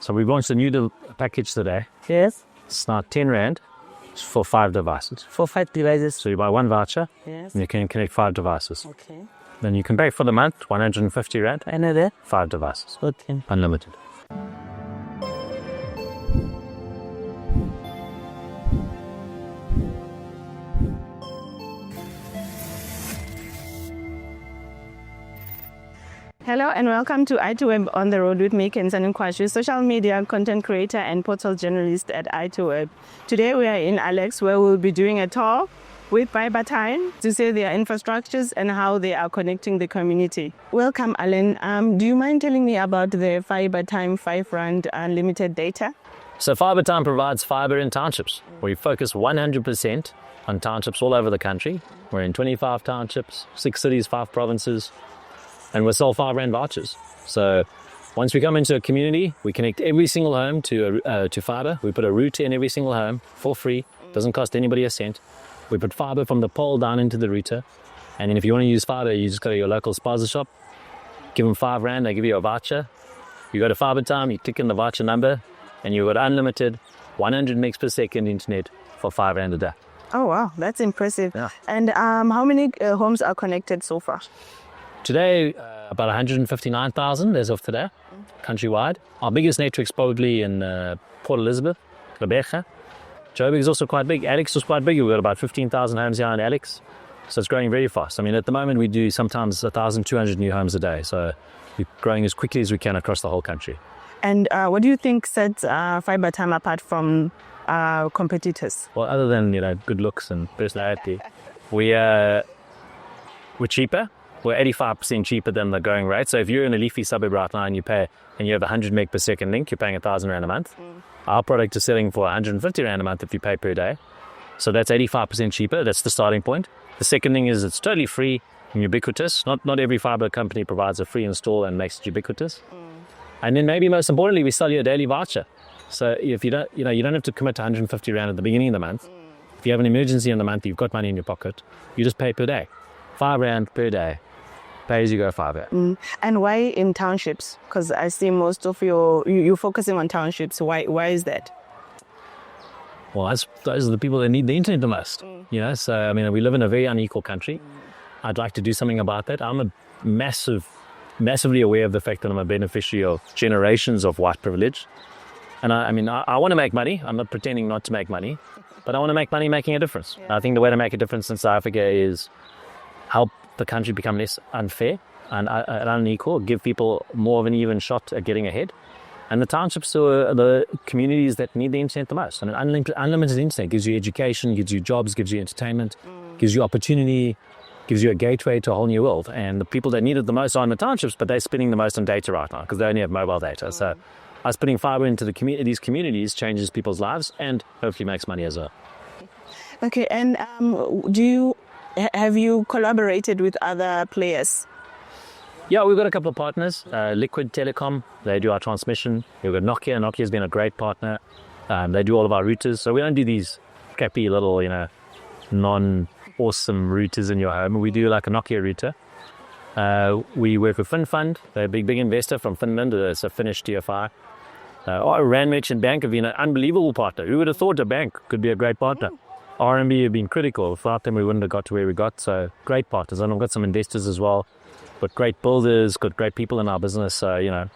So we've launched a new package today. Yes. It's now 10 Rand for 5 devices. For 5 devices. So you buy one voucher, Yes. and you can connect 5 devices. Okay. Then you can pay for the month, 150 Rand, Another? 5 devices. Okay. Unlimited. Hello and welcome to ITWeb On The Road with me, Kensan Nkwashu, social media content creator and portal journalist at ITWeb. Today we are in Alex, where we'll be doing a tour with Fibertime to see their infrastructures and how they are connecting the community. Welcome, Alan. Do you mind telling me about the Fibertime 5 Rand unlimited data? So Fibertime provides fibre in townships. We focus 100% on townships all over the country. We're in 25 townships, 6 cities, 5 provinces. And we sell 5 Rand vouchers. So once we come into a community, we connect every single home to fibre. We put a router in every single home for free. Doesn't cost anybody a cent. We put fibre from the pole down into the router. And then if you want to use fibre, you just go to your local spaza shop, give them 5 Rand, they give you a voucher. You go to Fibertime, you tick in the voucher number, and you've got unlimited 100 megs per second internet for 5 Rand a day. Oh, wow. That's impressive. Yeah. And how many homes are connected so far? Today, about 159,000 as of today, countrywide. Our biggest network's probably in Port Elizabeth, Gqeberha. Joburg is also quite big. Alex was quite big. We've got about 15,000 homes here in Alex. So it's growing very fast. I mean, at the moment, we do sometimes 1,200 new homes a day. So we're growing as quickly as we can across the whole country. And what do you think sets Fibertime apart from competitors? Well, other than, good looks and personality, we're cheaper. We're 85% cheaper than the going rate. So if you're in a leafy suburb right now and you have 100 meg per second link, you're paying 1,000 Rand a month. Our product is selling for 150 Rand a month if you pay per day. So that's 85% cheaper. That's the starting point. The second thing is it's totally free and ubiquitous. Not every fibre company provides a free install and makes it ubiquitous. And then maybe most importantly, we sell you a daily voucher. So if you don't have to commit to 150 Rand at the beginning of the month. If you have an emergency in the month, you've got money in your pocket, you just pay per day. 5 Rand per day. Pay as you go fibre. And why in townships? Because I see most of you're focusing on townships. Why is that? Well, those are the people that need the internet the most. So I mean, we live in a very unequal country. I'd like to do something about that. I'm a massively aware of the fact that I'm a beneficiary of generations of white privilege. And I want to make money. I'm not pretending not to make money, but I want to make money making a difference. Yeah. I think the way to make a difference in South Africa is help the country become less unfair and unequal, give people more of an even shot at getting ahead. And the townships are the communities that need the internet the most. And an unlimited internet gives you education, gives you jobs, gives you entertainment, gives you opportunity, gives you a gateway to a whole new world. And the people that need it the most are in the townships, but they're spending the most on data right now because they only have mobile data. So us putting fibre into these communities changes people's lives and hopefully makes money as well. Okay, and have you collaborated with other players? Yeah, we've got a couple of partners. Liquid Telecom, they do our transmission. We've got Nokia. Nokia's been a great partner. They do all of our routers. So we don't do these crappy little, non-awesome routers in your home. We do like a Nokia router. We work with FinFund. They're a big investor from Finland. It's a Finnish TFI. Rand Merchant Bank have been an unbelievable partner. Who would have thought a bank could be a great partner? RMB have been critical. Without them, we wouldn't have got to where we got. So great partners. And I've got some investors as well. Got great builders, got great people in our business. So,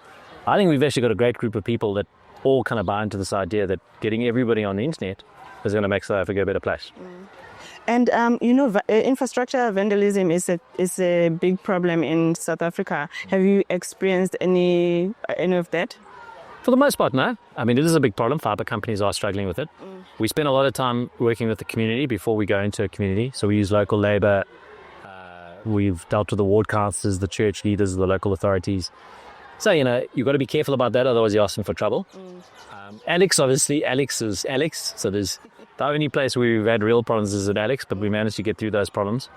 I think we've actually got a great group of people that all kind of buy into this idea that getting everybody on the internet is going to make South Africa a better place. And, infrastructure vandalism is a big problem in South Africa. Have you experienced any of that? For the most part, no. I mean, it is a big problem. Fibre companies are struggling with it. We spend a lot of time working with the community before we go into a community. So we use local labour. We've dealt with the ward councillors, the church leaders, the local authorities. So, you've got to be careful about that. Otherwise, you're asking for trouble. Alex is Alex. So there's the only place where we've had real problems is at Alex, but we managed to get through those problems.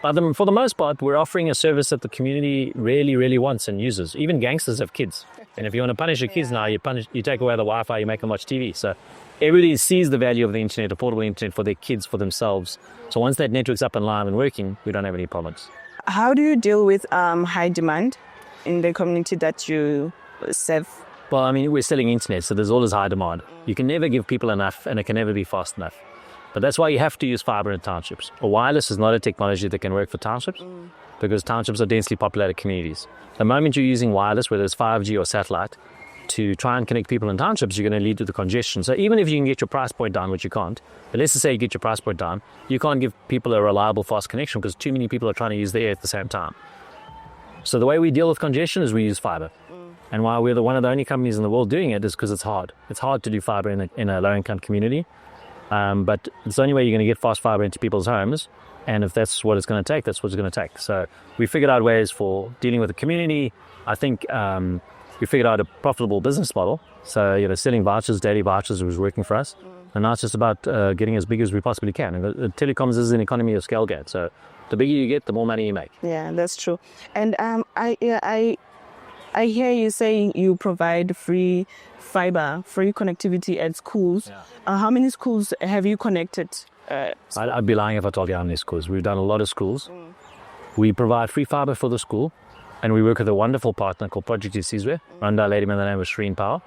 But for the most part, we're offering a service that the community really, really wants and uses. Even gangsters have kids. And if you want to punish your kids now, you take away the Wi-Fi, you make them watch TV. So everybody sees the value of the internet, a portable internet for their kids, for themselves. So once that network's up and live and working, we don't have any problems. How do you deal with high demand in the community that you serve? Well, I mean, we're selling internet, so there's always high demand. You can never give people enough, and it can never be fast enough. But that's why you have to use fiber in townships. A wireless is not a technology that can work for townships because townships are densely populated communities. The moment you're using wireless, whether it's 5G or satellite, to try and connect people in townships, you're going to lead to the congestion. So even if you can get your price point down, which you can't, but let's just say you get your price point down, you can't give people a reliable, fast connection because too many people are trying to use the air at the same time. So the way we deal with congestion is we use fiber. And why we're one of the only companies in the world doing it is because it's hard. It's hard to do fiber in a low-income community. But it's the only way you're going to get fast fiber into people's homes. And if that's what it's going to take, that's what it's going to take. So we figured out ways for dealing with the community. I think we figured out a profitable business model. So, selling vouchers, daily vouchers was working for us. And now it's just about getting as big as we possibly can. And telecoms is an economy of scale game. So the bigger you get, the more money you make. Yeah, that's true. And I hear you saying you provide free fiber, free connectivity at schools. Yeah. How many schools have you connected? I'd be lying if I told you how many schools. We've done a lot of schools. We provide free fiber for the school, and we work with a wonderful partner called Project ITWeb, run by a lady by the name of Shreen Power.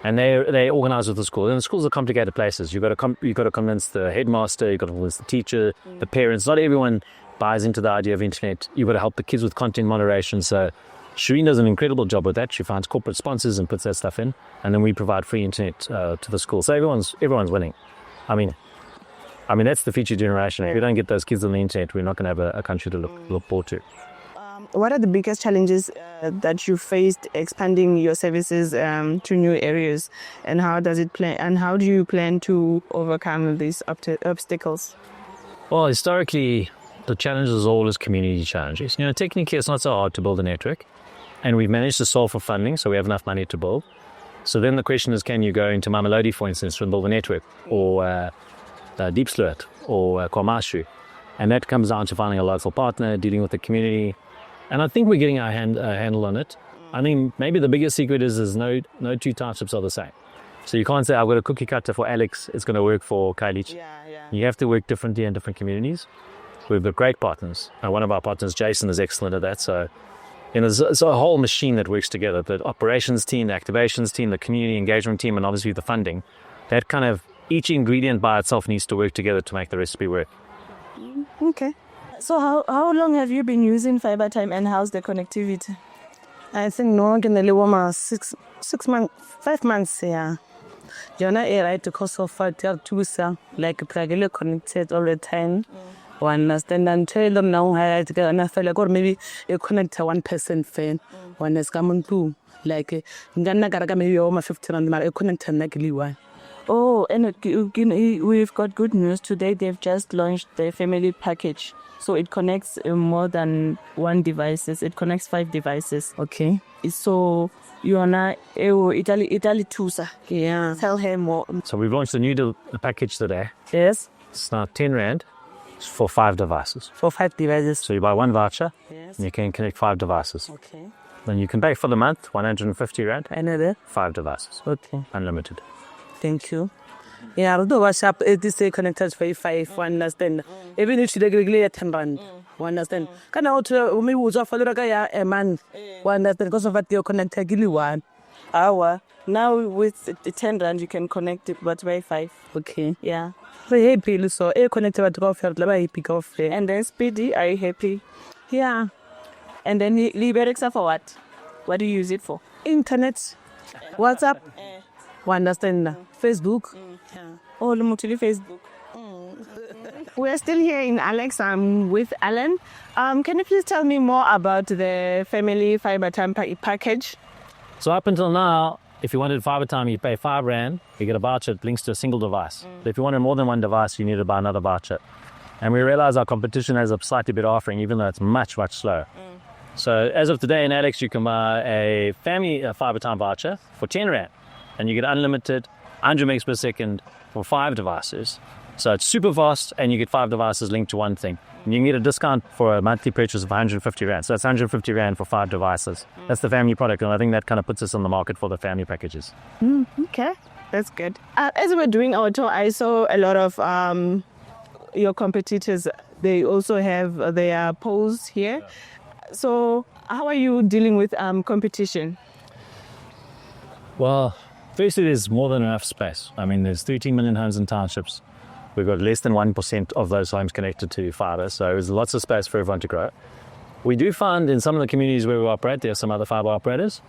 And they organize with the school. And the schools are complicated places. You've got to convince the headmaster, you've got to convince the teacher, the parents. Not everyone buys into the idea of internet. You've got to help the kids with content moderation. So Shreen does an incredible job with that. She finds corporate sponsors and puts that stuff in. And then we provide free internet to the school. So everyone's winning. I mean, that's the future generation. If we don't get those kids on the internet, we're not going to have a country to look forward to. What are the biggest challenges that you faced expanding your services to new areas, and how do you plan to overcome these obstacles? Well, historically, the challenge is always community challenges. Technically, it's not so hard to build a network, and we've managed to solve for funding, so we have enough money to build. So then the question is, can you go into Mamelodi, for instance, and build a network, or Deep Sloot, or KwaMashu? And that comes down to finding a local partner, dealing with the community. And I think we're getting our handle on it. I think maybe the biggest secret is no two townships are the same. So you can't say, I've got a cookie cutter for Alex, it's going to work for Kailich. Yeah. You have to work differently in different communities. We've got great partners. One of our partners, Jason, is excellent at that. So it's a whole machine that works together. The operations team, the activations team, the community engagement team, and obviously the funding. That kind of, each ingredient by itself needs to work together to make the recipe work. Okay. So how long have you been using Fibertime, and how's the connectivity? I think no can the 6 months, 5 months, yeah. You're not right because of two like regularly connected all the time. One understand and tell them now I get enough like or maybe you connect 1 person fan. One is coming to like Gana maybe over 50 and I connect like one. Oh, and we've got good news today. They've just launched the family package. So it connects more than 1 devices. It connects 5 devices. Okay. So you are now Italy too, sir. Yeah. Tell her more. So we've launched a new package today. Yes. It's now 10 Rand for 5 devices. For 5 devices. So you buy 1 voucher, Yes. and you can connect 5 devices. Okay. Then you can pay for the month, 150 Rand, Another. 5 devices, Okay. unlimited. Thank you. Yeah, although WhatsApp is connected for 5, one understand. Even if you regularly 10 rand, one understand. Can I also me was off a month, one understand because of what you're connected gilly 1 hour. Now with the 10 rand, you can connect it, but by 5. Okay. Yeah. So hey, Bill, so a connected to go for the pick off. And then Speedy, are you happy? Yeah. And then Liberixa for what? What do you use it for? Internet, WhatsApp, one understand. Facebook. Oh, Lumutili Facebook. We're still here in Alex. I'm with Alan. Can you please tell me more about the family Fibertime package? So up until now, if you wanted Fibertime, you pay 5 Rand, you get a voucher that links to a single device. But if you wanted more than 1 device, you need to buy another voucher. And we realize our competition has a slightly better offering, even though it's much, much slower. So as of today in Alex, you can buy a family Fibertime voucher for 10 Rand. And you get unlimited 100 megs per second for 5 devices. So it's super fast, and you get 5 devices linked to one thing. And you can get a discount for a monthly purchase of 150 Rand. So that's 150 Rand for 5 devices. That's the family product, and I think that kind of puts us on the market for the family packages. Okay, that's good. As we were doing our tour, I saw a lot of your competitors. They also have their poles here. So how are you dealing with competition? Well, firstly, there's more than enough space. I mean, there's 13 million homes in townships. We've got less than 1% of those homes connected to fibre, so there's lots of space for everyone to grow. We do find in some of the communities where we operate, there are some other fibre operators,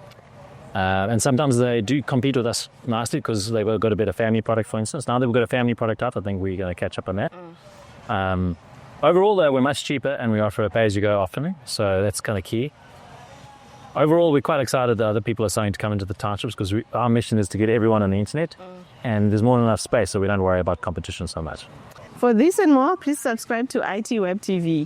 and sometimes they do compete with us nicely because they've got a better family product, for instance. Now that we've got a family product out, I think we're going to catch up on that. Overall, though, we're much cheaper and we offer a pay-as-you-go offering, so that's kind of key. Overall, we're quite excited that other people are starting to come into the townships because our mission is to get everyone on the internet, and there's more than enough space, so we don't worry about competition so much. For this and more, please subscribe to ITWeb TV.